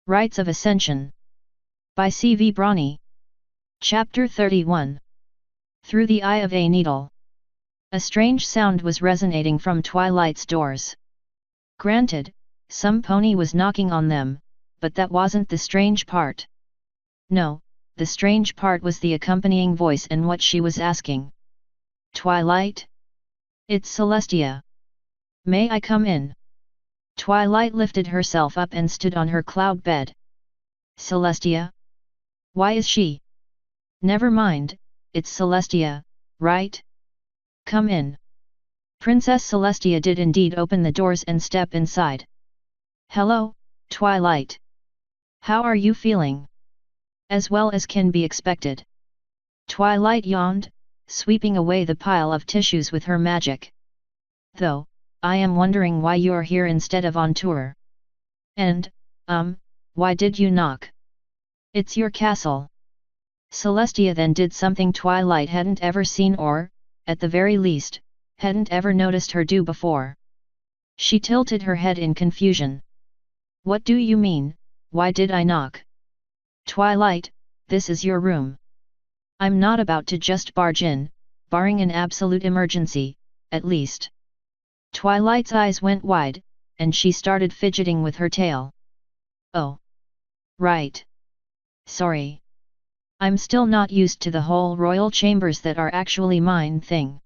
Rites of Ascension. By C.V. Brawny. Chapter 31. Through the Eye of a Needle. A strange sound was resonating from Twilight's doors. Granted, some pony was knocking on them, but that wasn't the strange part. No, the strange part was the accompanying voice and what she was asking. Twilight? It's Celestia. May I come in? Twilight lifted herself up and stood on her cloud bed. Celestia? Why is she? Never mind, it's Celestia, right? Come in. Princess Celestia did indeed open the doors and step inside. Hello, Twilight. How are you feeling? As well as can be expected. Twilight yawned, sweeping away the pile of tissues with her magic. Though, I am wondering why you're here instead of on tour. And, why did you knock? It's your castle. Celestia then did something Twilight hadn't ever seen or, at the very least, hadn't ever noticed her do before. She tilted her head in confusion. What do you mean, why did I knock? Twilight, this is your room. I'm not about to just barge in, barring an absolute emergency, at least. Twilight's eyes went wide, and she started fidgeting with her tail. Oh. Right. Sorry. I'm still not used to the whole royal chambers that are actually mine thing.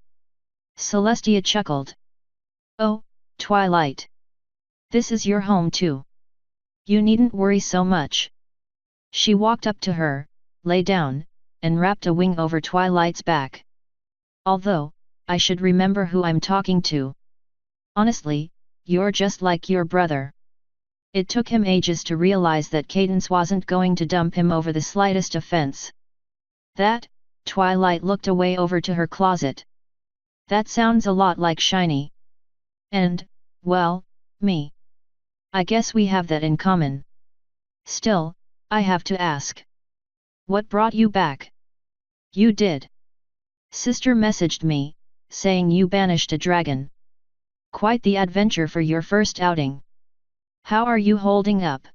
Celestia chuckled. Oh, Twilight. This is your home too. You needn't worry so much. She walked up to her, lay down, and wrapped a wing over Twilight's back. Although, I should remember who I'm talking to. Honestly, you're just like your brother. It took him ages to realize that Cadance wasn't going to dump him over the slightest offense. That, Twilight looked away over to her closet. That sounds a lot like Shiny. And, well, me. I guess we have that in common. Still, I have to ask. What brought you back? You did. Sister messaged me, saying you banished a dragon. Quite the adventure for your first outing. How are you holding up?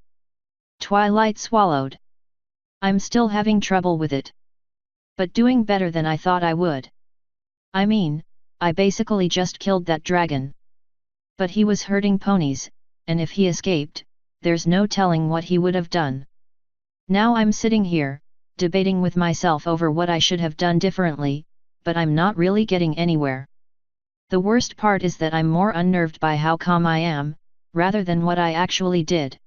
Twilight swallowed. I'm still having trouble with it. But doing better than I thought I would. I mean, I basically just killed that dragon. But he was hurting ponies, and if he escaped, there's no telling what he would have done. Now I'm sitting here, debating with myself over what I should have done differently, but I'm not really getting anywhere. The worst part is that I'm more unnerved by how calm I am, rather than what I actually did.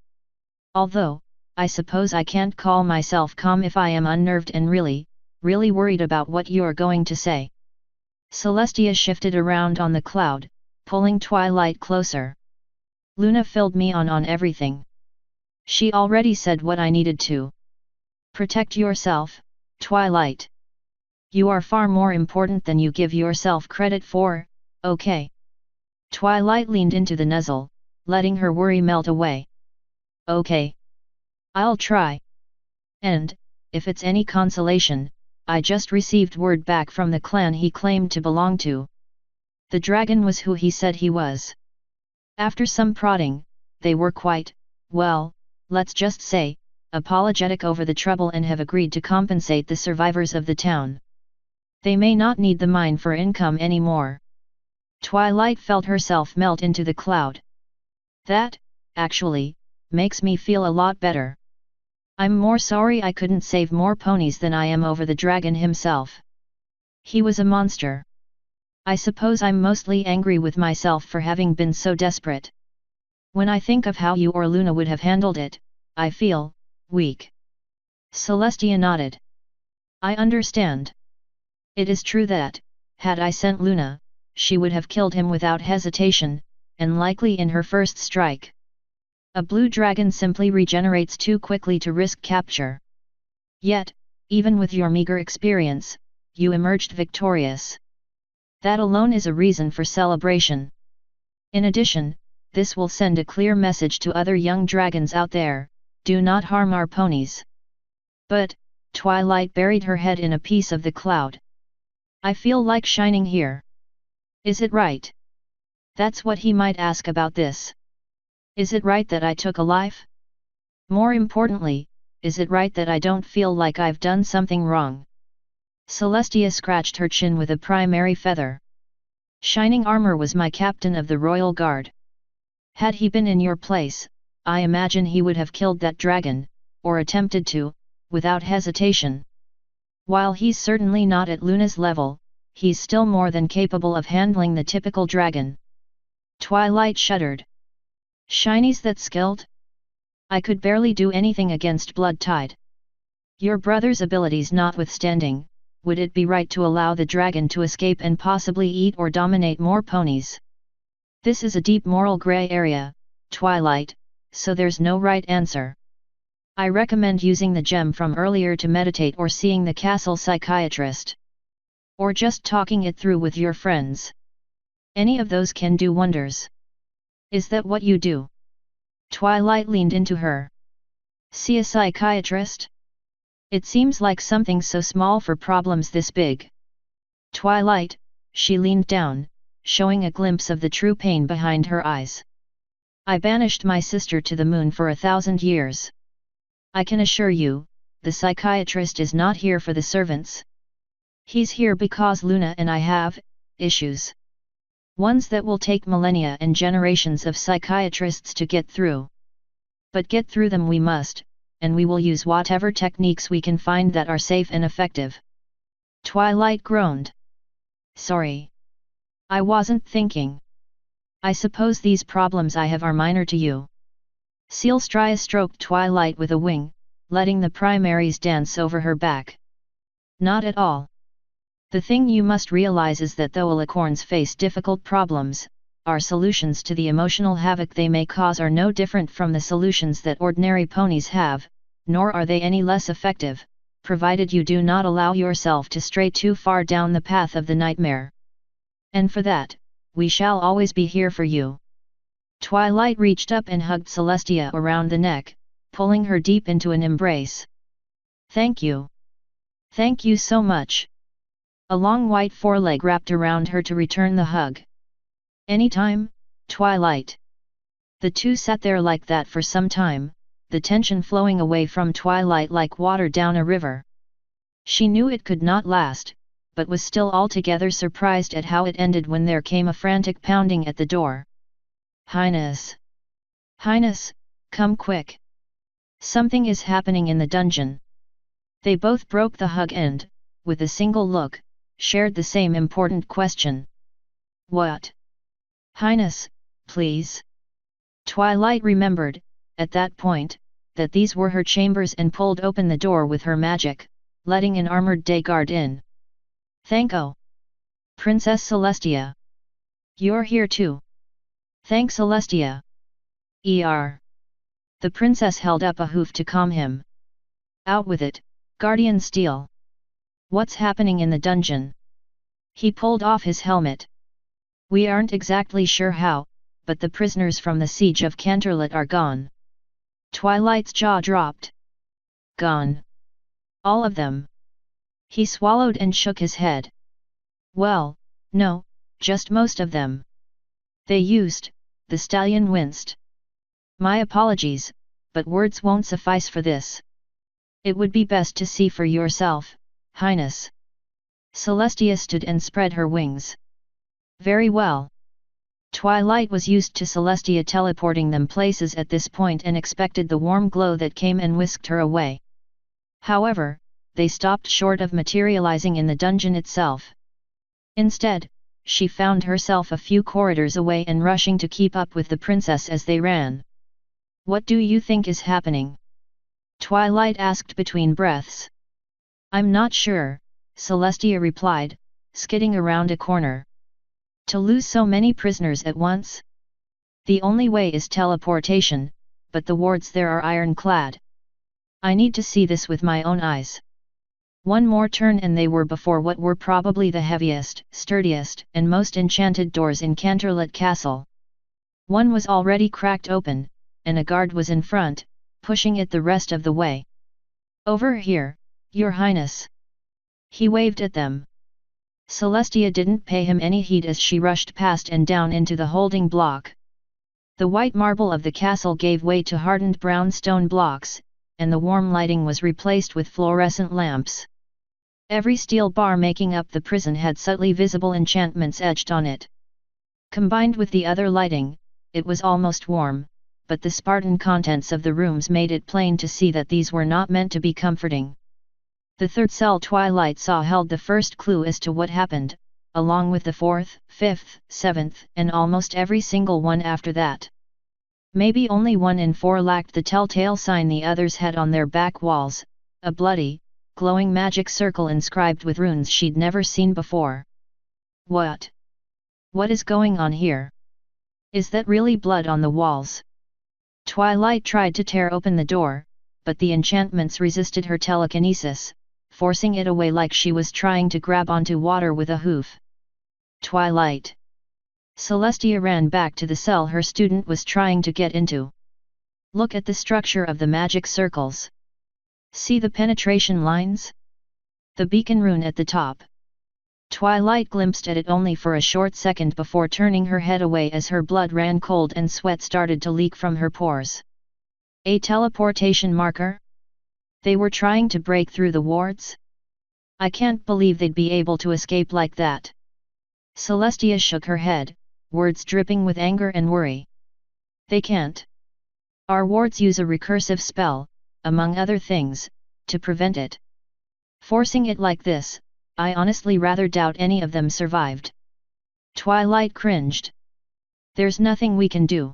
Although, I suppose I can't call myself calm if I am unnerved and really worried about what you're going to say. Celestia shifted around on the cloud, pulling Twilight closer. Luna filled me on everything. She already said what I needed to. Protect yourself, Twilight. You are far more important than you give yourself credit for, okay? Twilight leaned into the nuzzle, letting her worry melt away. Okay. I'll try. And, if it's any consolation, I just received word back from the clan he claimed to belong to. The dragon was who he said he was. After some prodding, they were quite, well, let's just say, apologetic over the trouble and have agreed to compensate the survivors of the town. They may not need the mine for income anymore. Twilight felt herself melt into the cloud. That, actually, makes me feel a lot better. I'm more sorry I couldn't save more ponies than I am over the dragon himself. He was a monster. I suppose I'm mostly angry with myself for having been so desperate. When I think of how you or Luna would have handled it, I feel weak. Celestia nodded. I understand. It is true that, had I sent Luna, she would have killed him without hesitation, and likely in her first strike. A blue dragon simply regenerates too quickly to risk capture. Yet, even with your meager experience, you emerged victorious. That alone is a reason for celebration. In addition, this will send a clear message to other young dragons out there, do not harm our ponies. But, Twilight buried her head in a piece of the cloud. I feel like shining here. Is it right? That's what he might ask about this. Is it right that I took a life? More importantly, is it right that I don't feel like I've done something wrong? Celestia scratched her chin with a primary feather. Shining Armor was my captain of the Royal Guard. Had he been in your place, I imagine he would have killed that dragon, or attempted to, without hesitation. While he's certainly not at Luna's level, he's still more than capable of handling the typical dragon. Twilight shuddered. Shiny's that skilled? I could barely do anything against Blood Tide. Your brother's abilities notwithstanding, would it be right to allow the dragon to escape and possibly eat or dominate more ponies? This is a deep moral gray area, Twilight, so there's no right answer. I recommend using the gem from earlier to meditate or seeing the castle psychiatrist. Or just talking it through with your friends. Any of those can do wonders. Is that what you do? Twilight leaned into her. See a psychiatrist? It seems like something so small for problems this big. Twilight, she leaned down, showing a glimpse of the true pain behind her eyes. I banished my sister to the moon for 1,000 years. I can assure you, the psychiatrist is not here for the servants. He's here because Luna and I have issues. Ones that will take millennia and generations of psychiatrists to get through. But get through them we must, and we will use whatever techniques we can find that are safe and effective. Twilight groaned. Sorry. I wasn't thinking. I suppose these problems I have are minor to you. Sealstria stroked Twilight with a wing, letting the primaries dance over her back. Not at all. The thing you must realize is that though alicorns face difficult problems, our solutions to the emotional havoc they may cause are no different from the solutions that ordinary ponies have, nor are they any less effective, provided you do not allow yourself to stray too far down the path of the nightmare. And for that, we shall always be here for you. Twilight reached up and hugged Celestia around the neck, pulling her deep into an embrace. Thank you. Thank you so much. A long white foreleg wrapped around her to return the hug. Anytime, Twilight. The two sat there like that for some time, the tension flowing away from Twilight like water down a river. She knew it could not last, but was still altogether surprised at how it ended when there came a frantic pounding at the door. Highness! Highness, come quick! Something is happening in the dungeon. They both broke the hug and, with a single look, shared the same important question. What? Highness, please. Twilight remembered, at that point, that these were her chambers and pulled open the door with her magic, letting an armored day guard in. Thanko! Princess Celestia! You're here too! Thanks Celestia! The princess held up a hoof to calm him. Out with it, Guardian Steel! What's happening in the dungeon? He pulled off his helmet. We aren't exactly sure how, but the prisoners from the siege of Canterlot are gone. Twilight's jaw dropped. Gone. All of them. He swallowed and shook his head. Well, no, just most of them. They used, the stallion winced. My apologies, but words won't suffice for this. It would be best to see for yourself, Highness. Celestia stood and spread her wings. Very well. Twilight was used to Celestia teleporting them places at this point and expected the warm glow that came and whisked her away. However, they stopped short of materializing in the dungeon itself. Instead, she found herself a few corridors away and rushing to keep up with the princess as they ran. What do you think is happening? Twilight asked between breaths. I'm not sure, Celestia replied, skidding around a corner. To lose so many prisoners at once? The only way is teleportation, but the wards there are ironclad. I need to see this with my own eyes. One more turn and they were before what were probably the heaviest, sturdiest, and most enchanted doors in Canterlot Castle. One was already cracked open, and a guard was in front, pushing it the rest of the way. Over here, Your Highness. He waved at them. Celestia didn't pay him any heed as she rushed past and down into the holding block. The white marble of the castle gave way to hardened brown stone blocks, and the warm lighting was replaced with fluorescent lamps. Every steel bar making up the prison had subtly visible enchantments etched on it. Combined with the other lighting, it was almost warm, but the Spartan contents of the rooms made it plain to see that these were not meant to be comforting. The third cell Twilight saw held the first clue as to what happened, along with the fourth, fifth, seventh, and almost every single one after that. Maybe only 1 in 4 lacked the telltale sign the others had on their back walls, a bloody, glowing magic circle inscribed with runes she'd never seen before. What? What is going on here? Is that really blood on the walls? Twilight tried to tear open the door, but the enchantments resisted her telekinesis, forcing it away like she was trying to grab onto water with a hoof. Twilight. Celestia ran back to the cell her student was trying to get into. Look at the structure of the magic circles. See the penetration lines? The beacon rune at the top. Twilight glimpsed at it only for a short second before turning her head away as her blood ran cold and sweat started to leak from her pores. A teleportation marker? They were trying to break through the wards? I can't believe they'd be able to escape like that. Celestia shook her head, words dripping with anger and worry. They can't. Our wards use a recursive spell, among other things, to prevent it. Forcing it like this, I honestly rather doubt any of them survived. Twilight cringed. There's nothing we can do.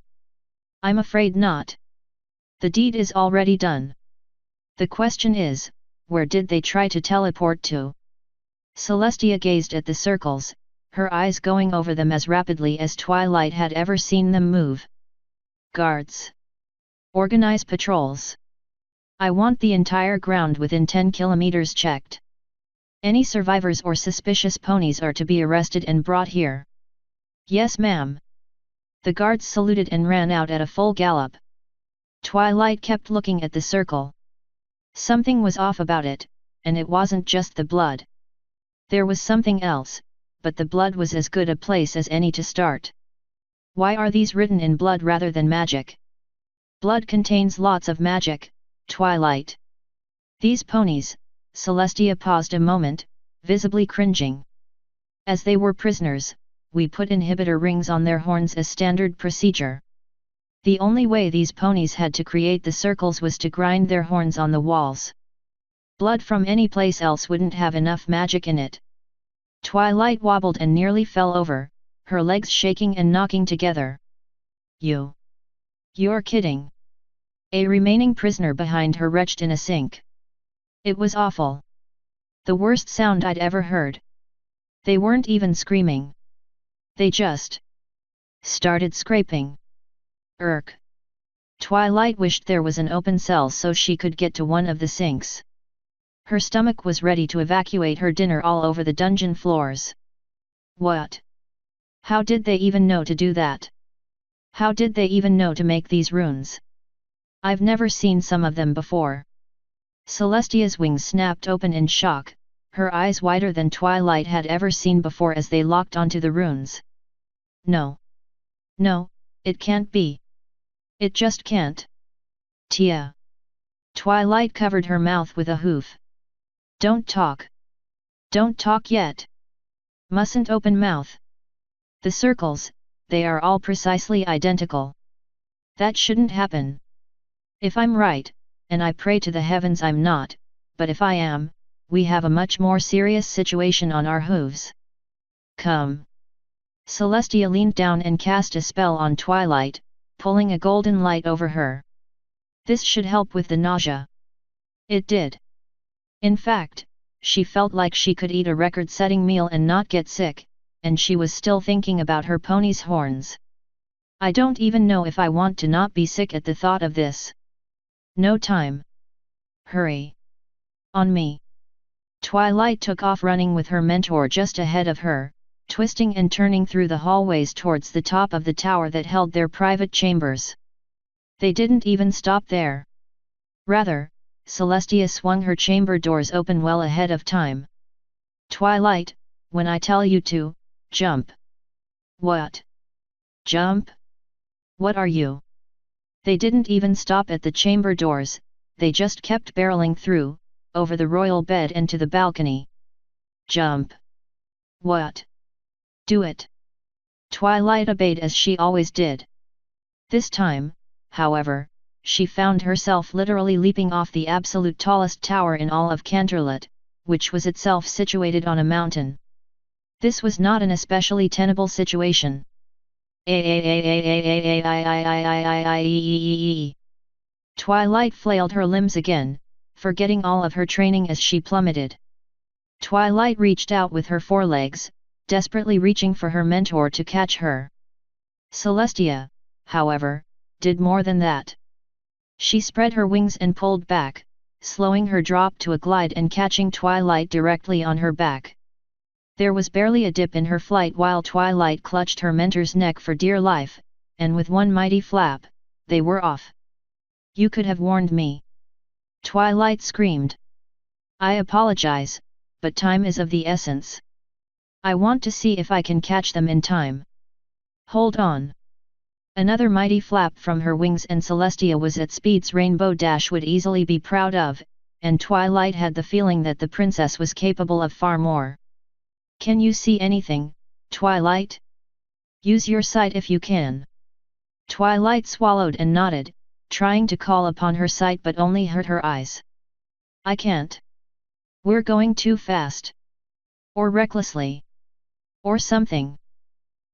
I'm afraid not. The deed is already done. The question is, where did they try to teleport to? Celestia gazed at the circles, her eyes going over them as rapidly as Twilight had ever seen them move. Guards. Organize patrols. I want the entire ground within 10 kilometers checked. Any survivors or suspicious ponies are to be arrested and brought here. Yes, ma'am. The guards saluted and ran out at a full gallop. Twilight kept looking at the circle. Something was off about it, and it wasn't just the blood. There was something else, but the blood was as good a place as any to start. Why are these written in blood rather than magic? Blood contains lots of magic, Twilight. These ponies, Celestia paused a moment, visibly cringing. As they were prisoners, we put inhibitor rings on their horns as standard procedure. The only way these ponies had to create the circles was to grind their horns on the walls. Blood from any place else wouldn't have enough magic in it. Twilight wobbled and nearly fell over, her legs shaking and knocking together. You're kidding. A remaining prisoner behind her retched in a sink. It was awful. The worst sound I'd ever heard. They weren't even screaming. They just started scraping. Twilight wished there was an open cell so she could get to one of the sinks. Her stomach was ready to evacuate her dinner all over the dungeon floors. What? How did they even know to do that? How did they even know to make these runes? I've never seen some of them before. Celestia's wings snapped open in shock, her eyes wider than Twilight had ever seen before as they locked onto the runes. No. No, it can't be. It just can't. Tia. Twilight covered her mouth with a hoof. Don't talk. Don't talk yet. Mustn't open mouth. The circles, they are all precisely identical. That shouldn't happen. If I'm right, and I pray to the heavens I'm not, but if I am, we have a much more serious situation on our hooves. Come. Celestia leaned down and cast a spell on Twilight, pulling a golden light over her. This should help with the nausea. It did. In fact, she felt like she could eat a record-setting meal and not get sick, and she was still thinking about her pony's horns. I don't even know if I want to not be sick at the thought of this. No time. Hurry. On me. Twilight took off running with her mentor just ahead of her, twisting and turning through the hallways towards the top of the tower that held their private chambers. They didn't even stop there. Rather, Celestia swung her chamber doors open well ahead of time. Twilight, when I tell you to, jump. What? Jump? What are you? They didn't even stop at the chamber doors, they just kept barreling through, over the royal bed and to the balcony. Jump! What? Do it! Twilight obeyed as she always did. This time, however, she found herself literally leaping off the absolute tallest tower in all of Canterlot, which was itself situated on a mountain. This was not an especially tenable situation. Twilight flailed her limbs again, forgetting all of her training as she plummeted. Twilight reached out with her forelegs, desperately reaching for her mentor to catch her. Celestia, however, did more than that. She spread her wings and pulled back, slowing her drop to a glide and catching Twilight directly on her back. There was barely a dip in her flight while Twilight clutched her mentor's neck for dear life, and with one mighty flap, they were off. You could have warned me. Twilight screamed. I apologize, but time is of the essence. I want to see if I can catch them in time. Hold on. Another mighty flap from her wings and Celestia was at speeds Rainbow Dash would easily be proud of, and Twilight had the feeling that the princess was capable of far more. Can you see anything, Twilight? Use your sight if you can. Twilight swallowed and nodded, trying to call upon her sight but only hurt her eyes. I can't. We're going too fast. Or recklessly. Or something.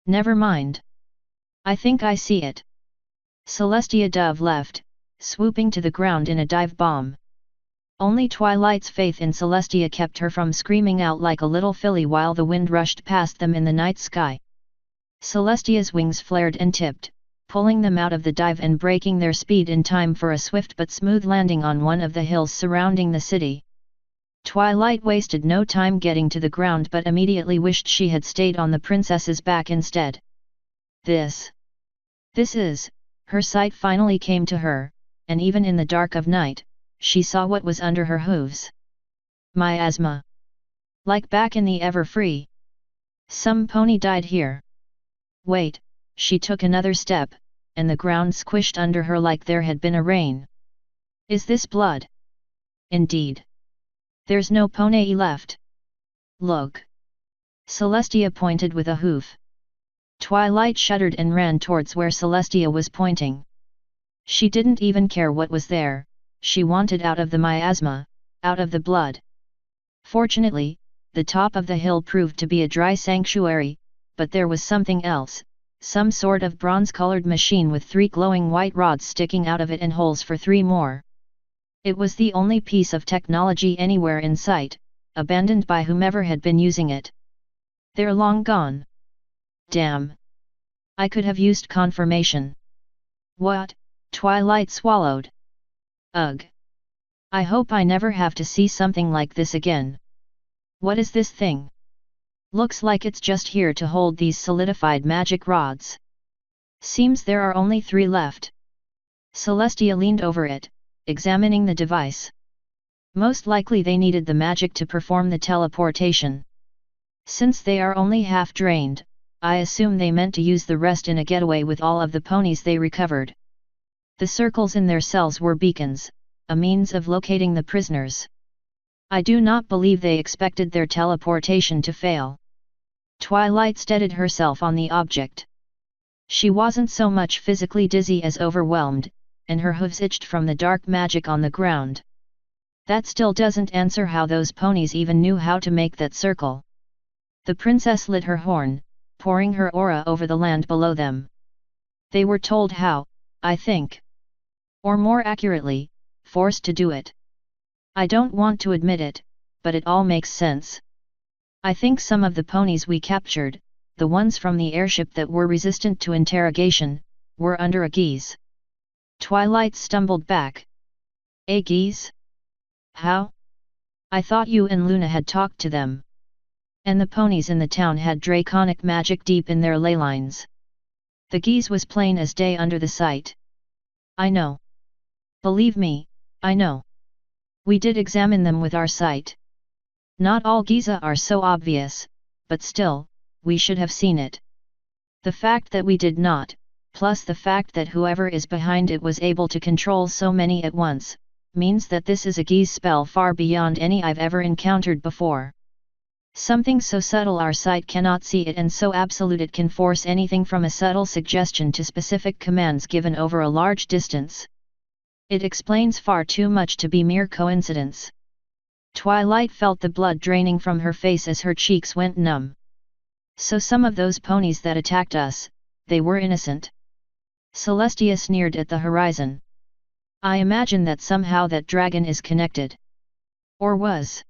Never mind. I think I see it. Celestia Dove left, swooping to the ground in a dive bomb. Only Twilight's faith in Celestia kept her from screaming out like a little filly while the wind rushed past them in the night sky. Celestia's wings flared and tipped, pulling them out of the dive and breaking their speed in time for a swift but smooth landing on one of the hills surrounding the city. Twilight wasted no time getting to the ground but immediately wished she had stayed on the princess's back instead. This is, her sight finally came to her, and even in the dark of night, she saw what was under her hooves. Miasma. Like back in the Everfree. Some pony died here. Wait, she took another step, and the ground squished under her like there had been a rain. Is this blood? Indeed. There's no pony left. Look. Celestia pointed with a hoof. Twilight shuddered and ran towards where Celestia was pointing. She didn't even care what was there, she wanted out of the miasma, out of the blood. Fortunately, the top of the hill proved to be a dry sanctuary, but there was something else, some sort of bronze-colored machine with 3 glowing white rods sticking out of it and holes for 3 more. It was the only piece of technology anywhere in sight, abandoned by whomever had been using it. They're long gone. Damn. I could have used confirmation. What? Twilight swallowed. Ugh. I hope I never have to see something like this again. What is this thing? Looks like it's just here to hold these solidified magic rods. Seems there are only 3 left. Celestia leaned over it, examining the device. Most likely they needed the magic to perform the teleportation. Since they are only half drained, I assume they meant to use the rest in a getaway with all of the ponies they recovered. The circles in their cells were beacons, a means of locating the prisoners. I do not believe they expected their teleportation to fail. Twilight steadied herself on the object. She wasn't so much physically dizzy as overwhelmed, and her hooves itched from the dark magic on the ground. That still doesn't answer how those ponies even knew how to make that circle. The princess lit her horn, pouring her aura over the land below them. They were told how, I think. Or more accurately, forced to do it. I don't want to admit it, but it all makes sense. I think some of the ponies we captured, the ones from the airship that were resistant to interrogation, were under a guise. Twilight stumbled back. A guise? How? I thought you and Luna had talked to them. And the ponies in the town had draconic magic deep in their ley lines. The guise was plain as day under the sight. I know. Believe me, I know. We did examine them with our sight. Not all Giza are so obvious, but still, we should have seen it. The fact that we did not, plus the fact that whoever is behind it was able to control so many at once, means that this is a geese spell far beyond any I've ever encountered before. Something so subtle our sight cannot see it, and so absolute it can force anything from a subtle suggestion to specific commands given over a large distance. It explains far too much to be mere coincidence. Twilight felt the blood draining from her face as her cheeks went numb. So some of those ponies that attacked us, they were innocent. Celestia sneered at the horizon. I imagine that somehow that dragon is connected. Or was.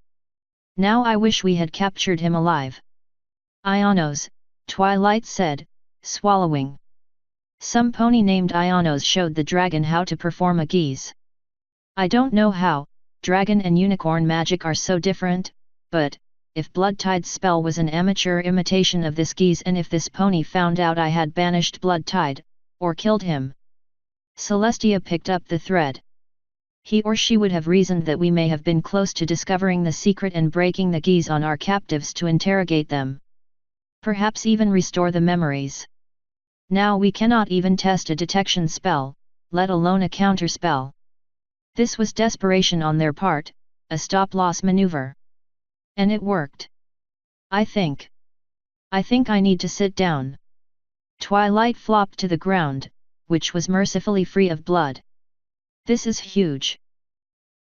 Now I wish we had captured him alive. Ionos, Twilight said, swallowing. Some pony named Ionos showed the dragon how to perform a geese. I don't know how, dragon and unicorn magic are so different, but, if Bloodtide's spell was an amateur imitation of this geese, and if this pony found out I had banished Bloodtide, or killed him. Celestia picked up the thread. He or she would have reasoned that we may have been close to discovering the secret and breaking the geese on our captives to interrogate them. Perhaps even restore the memories. Now we cannot even test a detection spell, let alone a counterspell. This was desperation on their part, a stop-loss maneuver. And it worked. I think I need to sit down. Twilight flopped to the ground, which was mercifully free of blood. This is huge.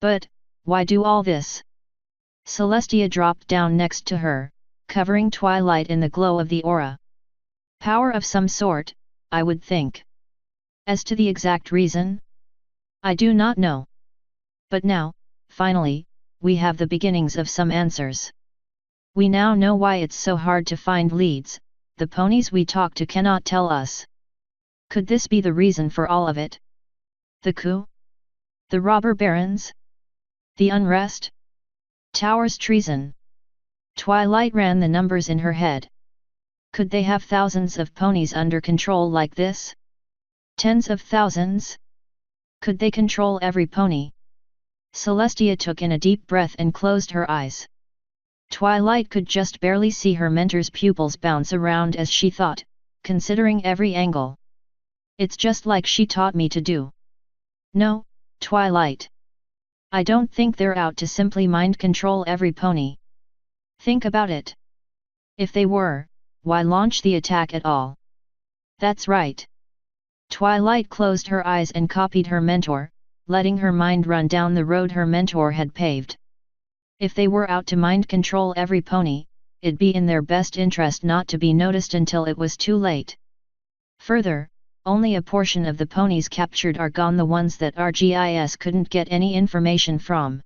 But, why do all this? Celestia dropped down next to her, covering Twilight in the glow of the aura. Power of some sort, I would think. As to the exact reason? I do not know. But now, finally, we have the beginnings of some answers. We now know why it's so hard to find leads, the ponies we talk to cannot tell us. Could this be the reason for all of it? The coup? The robber barons? The unrest? Tower's treason? Twilight ran the numbers in her head. Could they have thousands of ponies under control like this? Tens of thousands? Could they control every pony? Celestia took in a deep breath and closed her eyes. Twilight could just barely see her mentor's pupils bounce around as she thought, considering every angle. It's just like she taught me to do. No, Twilight. I don't think they're out to simply mind control every pony. Think about it. If they were, why launch the attack at all? That's right. Twilight closed her eyes and copied her mentor, letting her mind run down the road her mentor had paved. If they were out to mind control every pony, it'd be in their best interest not to be noticed until it was too late. Further, only a portion of the ponies captured are gone, the ones that RGIS couldn't get any information from.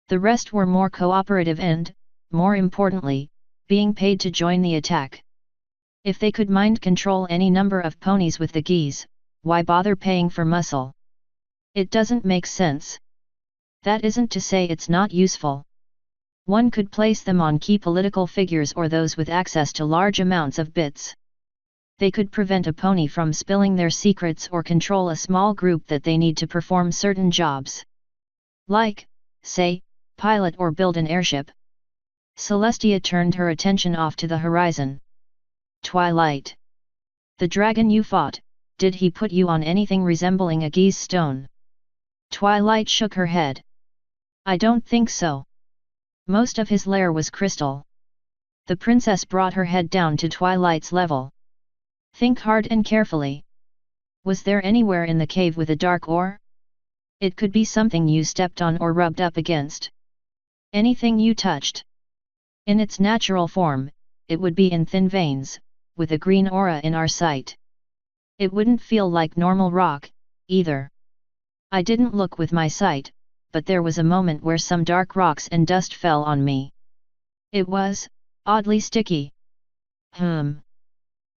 The rest were more cooperative and, more importantly, being paid to join the attack. If they could mind control any number of ponies with the geese, why bother paying for muscle? It doesn't make sense. That isn't to say it's not useful. One could place them on key political figures or those with access to large amounts of bits. They could prevent a pony from spilling their secrets or control a small group that they need to perform certain jobs. Like, say, pilot or build an airship. Celestia turned her attention off to the horizon. Twilight. The dragon you fought, did he put you on anything resembling a geese stone? Twilight shook her head. I don't think so. Most of his lair was crystal. The princess brought her head down to Twilight's level. Think hard and carefully. Was there anywhere in the cave with a dark ore? It could be something you stepped on or rubbed up against. Anything you touched. In its natural form, it would be in thin veins, with a green aura in our sight. It wouldn't feel like normal rock, either. I didn't look with my sight, but there was a moment where some dark rocks and dust fell on me. It was, oddly sticky.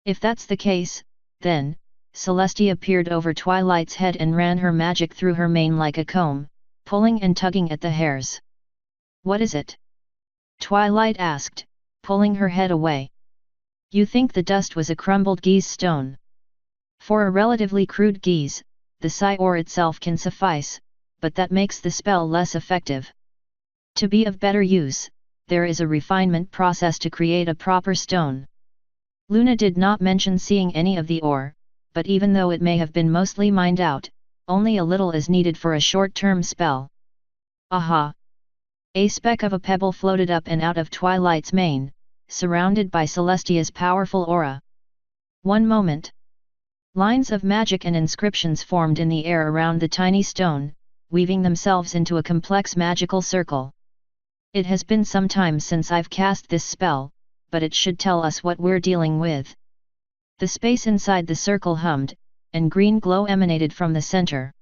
If that's the case, then, Celestia peered over Twilight's head and ran her magic through her mane like a comb, pulling and tugging at the hairs. What is it? Twilight asked, pulling her head away. You think the dust was a crumbled geese stone? For a relatively crude geese, the psi ore itself can suffice, but that makes the spell less effective. To be of better use, there is a refinement process to create a proper stone. Luna did not mention seeing any of the ore, but even though it may have been mostly mined out, only a little is needed for a short-term spell. Aha! A speck of a pebble floated up and out of Twilight's mane, surrounded by Celestia's powerful aura. One moment. Lines of magic and inscriptions formed in the air around the tiny stone, weaving themselves into a complex magical circle. It has been some time since I've cast this spell, but it should tell us what we're dealing with. The space inside the circle hummed, and green glow emanated from the center.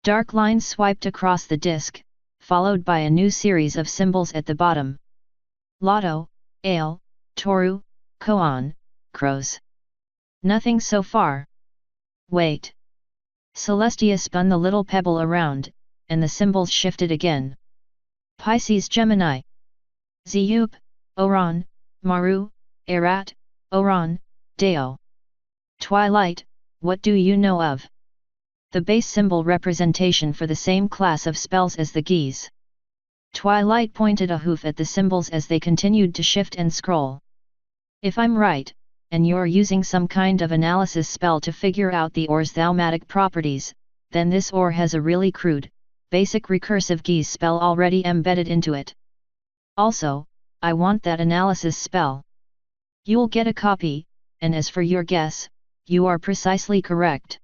Dark lines swiped across the disk, followed by a new series of symbols at the bottom. Lotto, Ale, Toru, Koan, Crows. Nothing so far. Wait. Celestia spun the little pebble around, and the symbols shifted again. Pisces Gemini. Ziyup, Oran, Maru, Erat, Oran, Deo. Twilight, what do you know of? The base symbol representation for the same class of spells as the geese. Twilight pointed a hoof at the symbols as they continued to shift and scroll. If I'm right, and you're using some kind of analysis spell to figure out the ore's thaumatic properties, then this ore has a really crude, basic recursive geese spell already embedded into it. Also, I want that analysis spell. You'll get a copy, and as for your guess, you are precisely correct.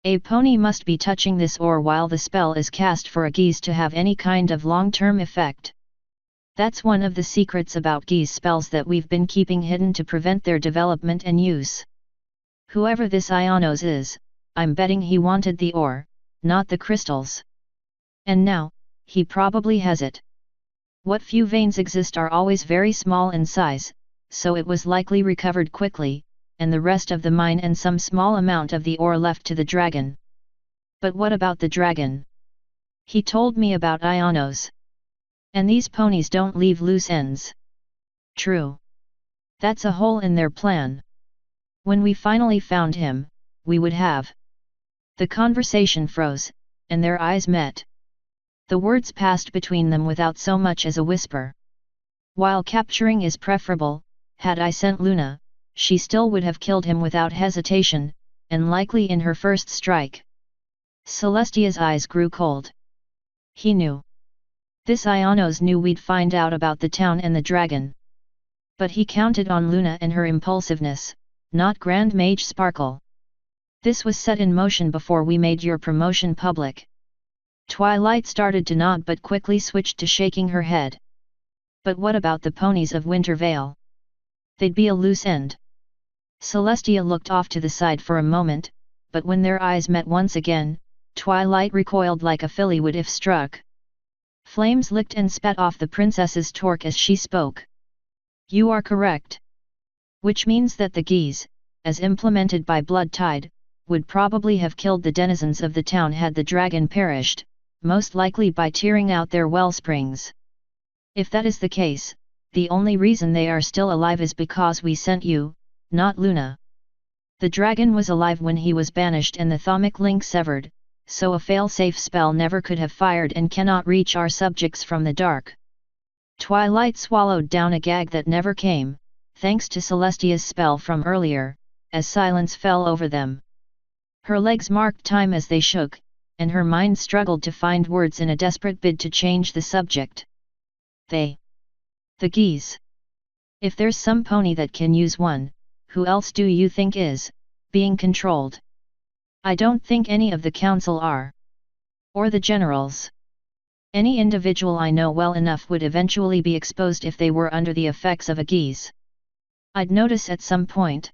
A pony must be touching this ore while the spell is cast for a geese to have any kind of long-term effect. That's one of the secrets about geese spells that we've been keeping hidden to prevent their development and use. Whoever this Ionos is, I'm betting he wanted the ore, not the crystals. And now, he probably has it. What few veins exist are always very small in size, so it was likely recovered quickly, and the rest of the mine and some small amount of the ore left to the dragon. But what about the dragon? He told me about Ionos. And these ponies don't leave loose ends. True. That's a hole in their plan. When we finally found him, we would have. The conversation froze, and their eyes met. The words passed between them without so much as a whisper. While capturing is preferable, had I sent Luna, she still would have killed him without hesitation, and likely in her first strike. Celestia's eyes grew cold. He knew. This Ionos knew we'd find out about the town and the dragon. But he counted on Luna and her impulsiveness, not Grand Mage Sparkle. This was set in motion before we made your promotion public. Twilight started to nod but quickly switched to shaking her head. But what about the ponies of Winter Vale? They'd be a loose end. Celestia looked off to the side for a moment, but when their eyes met once again, Twilight recoiled like a filly would if struck. Flames licked and spat off the princess's torque as she spoke. You are correct. Which means that the geese, as implemented by Blood Tide, would probably have killed the denizens of the town had the dragon perished, most likely by tearing out their wellsprings. If that is the case, the only reason they are still alive is because we sent you, not Luna. The dragon was alive when he was banished and the thaumic link severed, so a fail-safe spell never could have fired and cannot reach our subjects from the dark. Twilight swallowed down a gag that never came, thanks to Celestia's spell from earlier, as silence fell over them. Her legs marked time as they shook, and her mind struggled to find words in a desperate bid to change the subject. They. The geese. If there's some pony that can use one, who else do you think is being controlled? I don't think any of the council are. Or the generals. Any individual I know well enough would eventually be exposed if they were under the effects of a geese. I'd notice at some point.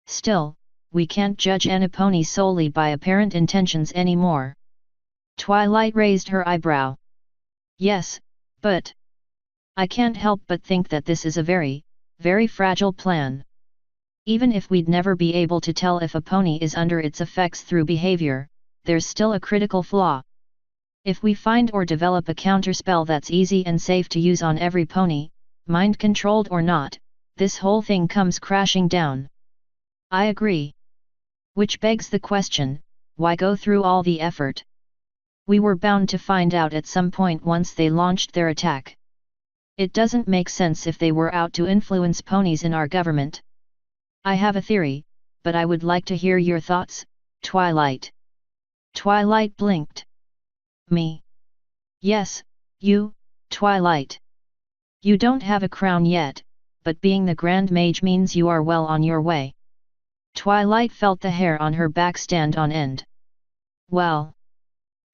Still, we can't judge any pony solely by apparent intentions anymore. Twilight raised her eyebrow. Yes, but I can't help but think that this is a very, very fragile plan. Even if we'd never be able to tell if a pony is under its effects through behavior, there's still a critical flaw. If we find or develop a counterspell that's easy and safe to use on every pony, mind-controlled or not, this whole thing comes crashing down. I agree. Which begs the question, why go through all the effort? We were bound to find out at some point once they launched their attack. It doesn't make sense if they were out to influence ponies in our government. I have a theory, but I would like to hear your thoughts, Twilight. Twilight blinked. Me? Yes, you, Twilight. You don't have a crown yet, but being the Grand Mage means you are well on your way. Twilight felt the hair on her back stand on end. Well,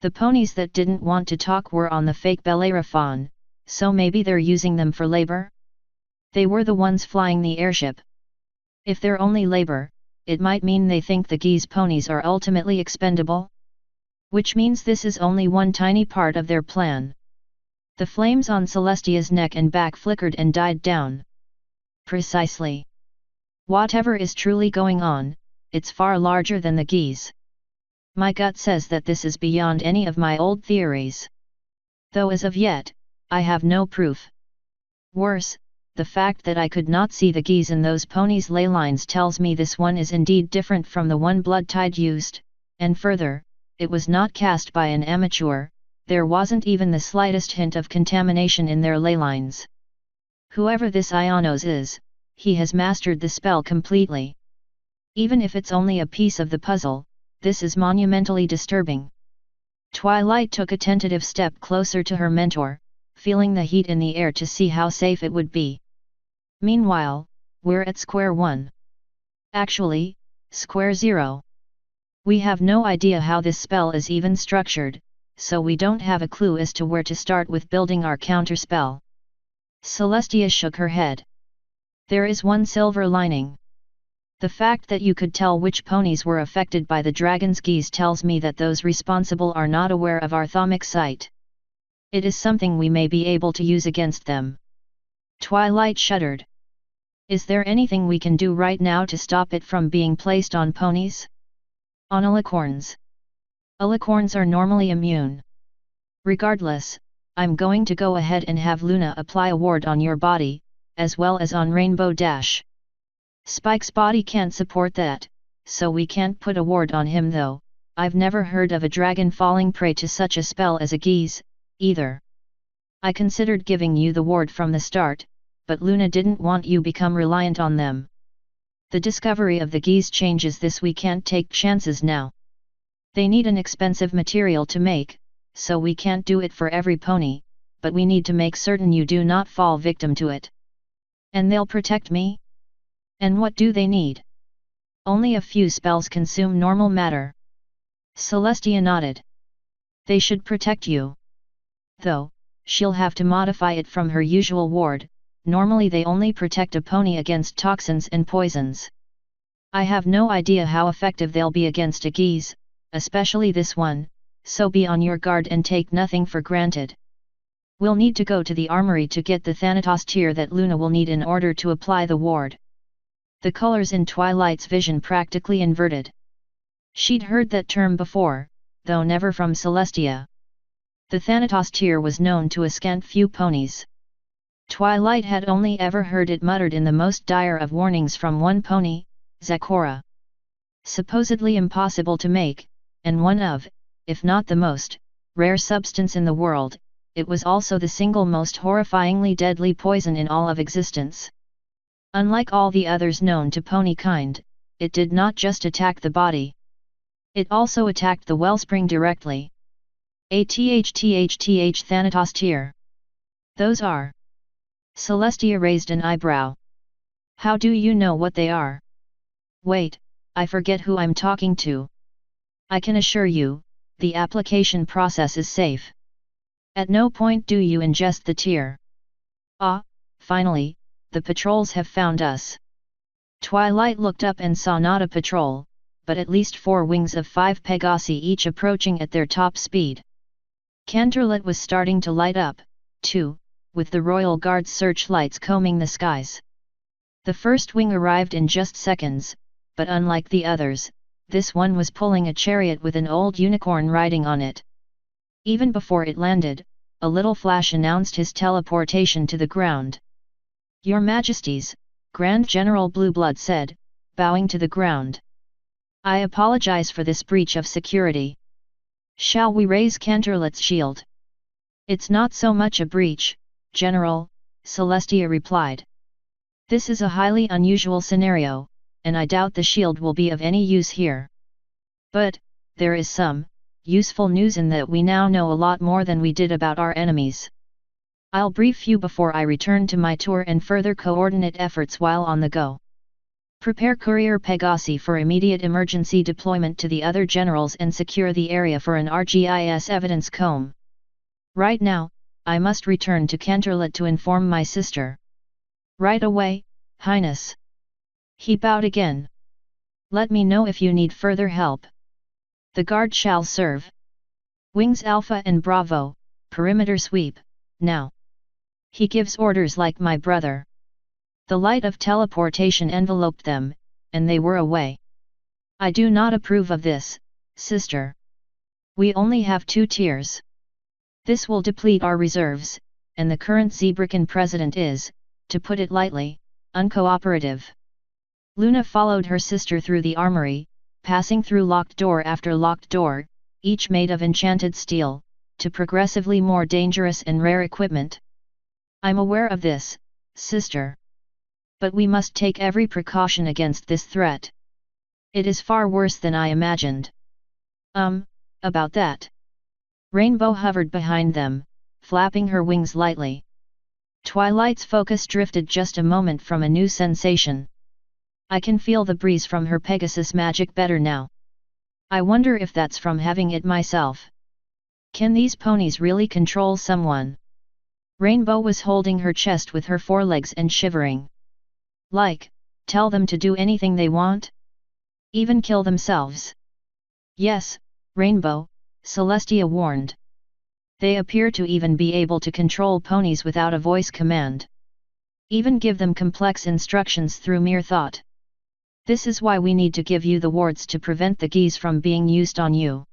the ponies that didn't want to talk were on the fake Bellerophon, so maybe they're using them for labor? They were the ones flying the airship. If they're only labor, it might mean they think the geese ponies are ultimately expendable? Which means this is only one tiny part of their plan. The flames on Celestia's neck and back flickered and died down. Precisely. Whatever is truly going on, it's far larger than the geese. My gut says that this is beyond any of my old theories. Though as of yet, I have no proof. Worse, the fact that I could not see the geese in those ponies' ley lines tells me this one is indeed different from the one Blood Tide used, and further, it was not cast by an amateur, there wasn't even the slightest hint of contamination in their ley lines. Whoever this Ionos is, he has mastered the spell completely. Even if it's only a piece of the puzzle, this is monumentally disturbing. Twilight took a tentative step closer to her mentor, feeling the heat in the air to see how safe it would be. Meanwhile, we're at square one. Actually, square zero. We have no idea how this spell is even structured, so we don't have a clue as to where to start with building our counterspell. Celestia shook her head. There is one silver lining. The fact that you could tell which ponies were affected by the dragon's geese tells me that those responsible are not aware of our thaumic sight. It is something we may be able to use against them. Twilight shuddered. Is there anything we can do right now to stop it from being placed on ponies? On alicorns. Alicorns are normally immune. Regardless, I'm going to go ahead and have Luna apply a ward on your body, as well as on Rainbow Dash. Spike's body can't support that, so we can't put a ward on him though. I've never heard of a dragon falling prey to such a spell as a geese, either. I considered giving you the ward from the start, but Luna didn't want you become reliant on them. The discovery of the geese changes this. We can't take chances now. They need an expensive material to make, so we can't do it for every pony, but we need to make certain you do not fall victim to it. And they'll protect me? And what do they need? Only a few spells consume normal matter. Celestia nodded. They should protect you. Though, she'll have to modify it from her usual ward. Normally they only protect a pony against toxins and poisons. I have no idea how effective they'll be against a geese, especially this one, so be on your guard and take nothing for granted. We'll need to go to the armory to get the Thanatos tear that Luna will need in order to apply the ward. The colors in Twilight's vision practically inverted. She'd heard that term before, though never from Celestia. The Thanatos tear was known to a scant few ponies. Twilight had only ever heard it muttered in the most dire of warnings from one pony, Zakora. Supposedly impossible to make, and one of, if not the most, rare substance in the world, it was also the single most horrifyingly deadly poison in all of existence. Unlike all the others known to pony kind, it did not just attack the body. It also attacked the wellspring directly. Thanatos tear. Those are. Celestia raised an eyebrow. How do you know what they are? Wait, I forget who I'm talking to. I can assure you, the application process is safe. At no point do you ingest the tear. Ah, finally, the patrols have found us. Twilight looked up and saw not a patrol, but at least 4 wings of 5 Pegasi each approaching at their top speed. Canterlet was starting to light up, too, with the Royal Guard's searchlights combing the skies. The first wing arrived in just seconds, but unlike the others, this one was pulling a chariot with an old unicorn riding on it. Even before it landed, a little flash announced his teleportation to the ground. Your Majesties, Grand General Blueblood said, bowing to the ground. I apologize for this breach of security. Shall we raise Canterlet's shield? It's not so much a breach, General, Celestia replied. This is a highly unusual scenario, and I doubt the shield will be of any use here. But, there is some useful news in that we now know a lot more than we did about our enemies. I'll brief you before I return to my tour and further coordinate efforts while on the go. Prepare Courier Pegasi for immediate emergency deployment to the other generals and secure the area for an RGIS evidence comb. Right now, I must return to Canterlot to inform my sister. Right away, Highness. He bowed again. Let me know if you need further help. The guard shall serve. Wings Alpha and Bravo, perimeter sweep, now. He gives orders like my brother. The light of teleportation enveloped them, and they were away. I do not approve of this, sister. We only have 2 tiers. This will deplete our reserves, and the current Zebrakan president is, to put it lightly, uncooperative. Luna followed her sister through the armory, passing through locked door after locked door, each made of enchanted steel, to progressively more dangerous and rare equipment. I'm aware of this, sister. But we must take every precaution against this threat. It is far worse than I imagined. About that. Rainbow hovered behind them, flapping her wings lightly. Twilight's focus drifted just a moment from a new sensation. I can feel the breeze from her Pegasus magic better now. I wonder if that's from having it myself. Can these ponies really control someone? Rainbow was holding her chest with her forelegs and shivering. Like, tell them to do anything they want? Even kill themselves? Yes, Rainbow, Celestia warned. They appear to even be able to control ponies without a voice command. Even give them complex instructions through mere thought. This is why we need to give you the wards to prevent the geese from being used on you.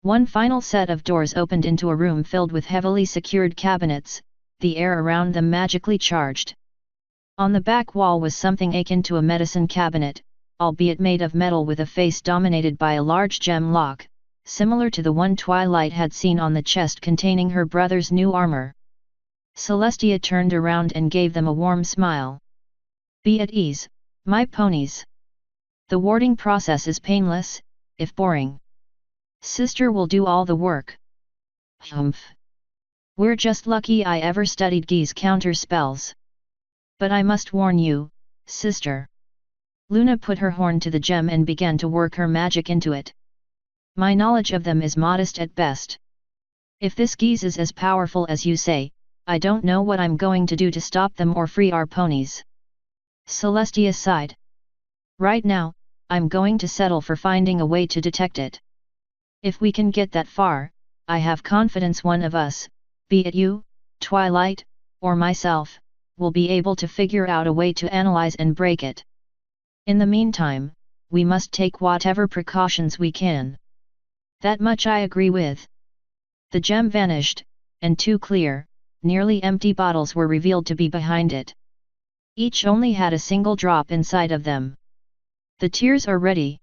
One final set of doors opened into a room filled with heavily secured cabinets, the air around them magically charged. On the back wall was something akin to a medicine cabinet, albeit made of metal with a face dominated by a large gem lock, similar to the one Twilight had seen on the chest containing her brother's new armor. Celestia turned around and gave them a warm smile. Be at ease, my ponies. The warding process is painless, if boring. Sister will do all the work. Humph. We're just lucky I ever studied geese counter spells. But I must warn you, sister. Luna put her horn to the gem and began to work her magic into it. My knowledge of them is modest at best. If this geese is as powerful as you say, I don't know what I'm going to do to stop them or free our ponies. Celestia sighed. Right now, I'm going to settle for finding a way to detect it. If we can get that far, I have confidence one of us, be it you, Twilight, or myself, will be able to figure out a way to analyze and break it. In the meantime, we must take whatever precautions we can. That much I agree with. The gem vanished, and 2 clear, nearly empty bottles were revealed to be behind it. Each only had a single drop inside of them. The tears are ready.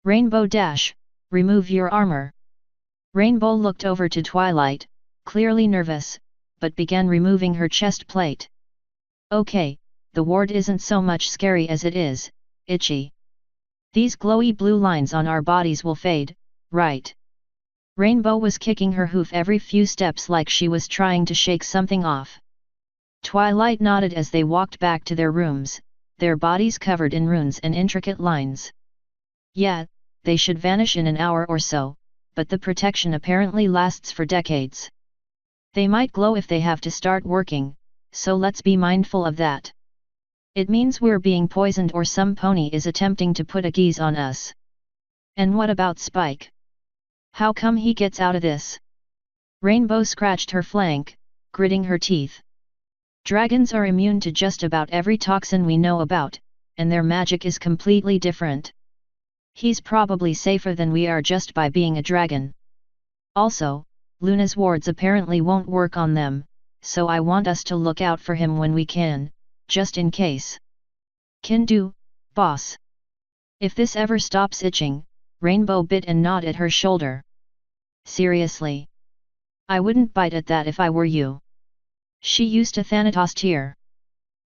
Rainbow Dash, remove your armor. Rainbow looked over to Twilight, clearly nervous, but began removing her chest plate. Okay, the ward isn't so much scary as it is, itchy. These glowy blue lines on our bodies will fade, right? Rainbow was kicking her hoof every few steps like she was trying to shake something off. Twilight nodded as they walked back to their rooms, their bodies covered in runes and intricate lines. Yeah, they should vanish in an hour or so, but the protection apparently lasts for decades. They might glow if they have to start working, so let's be mindful of that. It means we're being poisoned or some pony is attempting to put a geese on us. And what about Spike? How come he gets out of this? Rainbow scratched her flank, gritting her teeth. Dragons are immune to just about every toxin we know about, and their magic is completely different. He's probably safer than we are just by being a dragon. Also, Luna's wards apparently won't work on them, so I want us to look out for him when we can, just in case. Can do, boss. If this ever stops itching, Rainbow bit and gnawed at her shoulder. Seriously. I wouldn't bite at that if I were you. She used a Thanatos tear.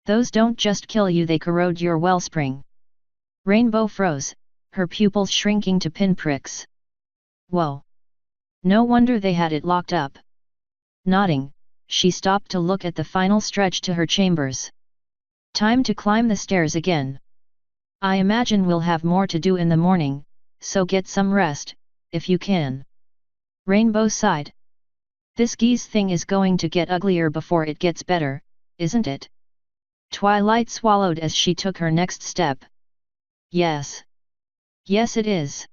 Those don't just kill you, they corrode your wellspring. Rainbow froze, her pupils shrinking to pinpricks. Whoa! No wonder they had it locked up. Nodding, she stopped to look at the final stretch to her chambers. Time to climb the stairs again. I imagine we'll have more to do in the morning, so get some rest, if you can. Rainbow sighed. This geese thing is going to get uglier before it gets better, isn't it? Twilight swallowed as she took her next step. Yes. Yes it is.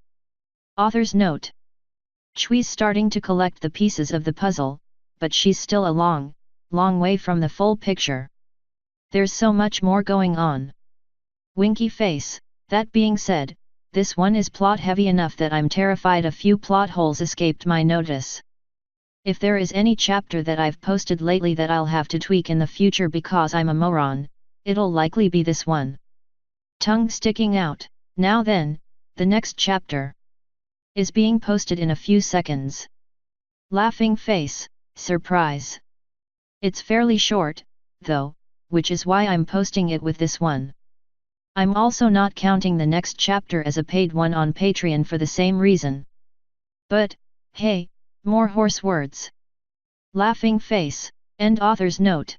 Author's note. Chui's starting to collect the pieces of the puzzle, but she's still a long, long way from the full picture. There's so much more going on. Winky face. That being said, this one is plot heavy enough that I'm terrified a few plot holes escaped my notice. If there is any chapter that I've posted lately that I'll have to tweak in the future because I'm a moron, it'll likely be this one. Tongue sticking out. Now then, the next chapter is being posted in a few seconds. Laughing face. Surprise. It's fairly short, though, which is why I'm posting it with this one. I'm also not counting the next chapter as a paid one on Patreon for the same reason. But, hey, more horse words. Laughing face. End author's note.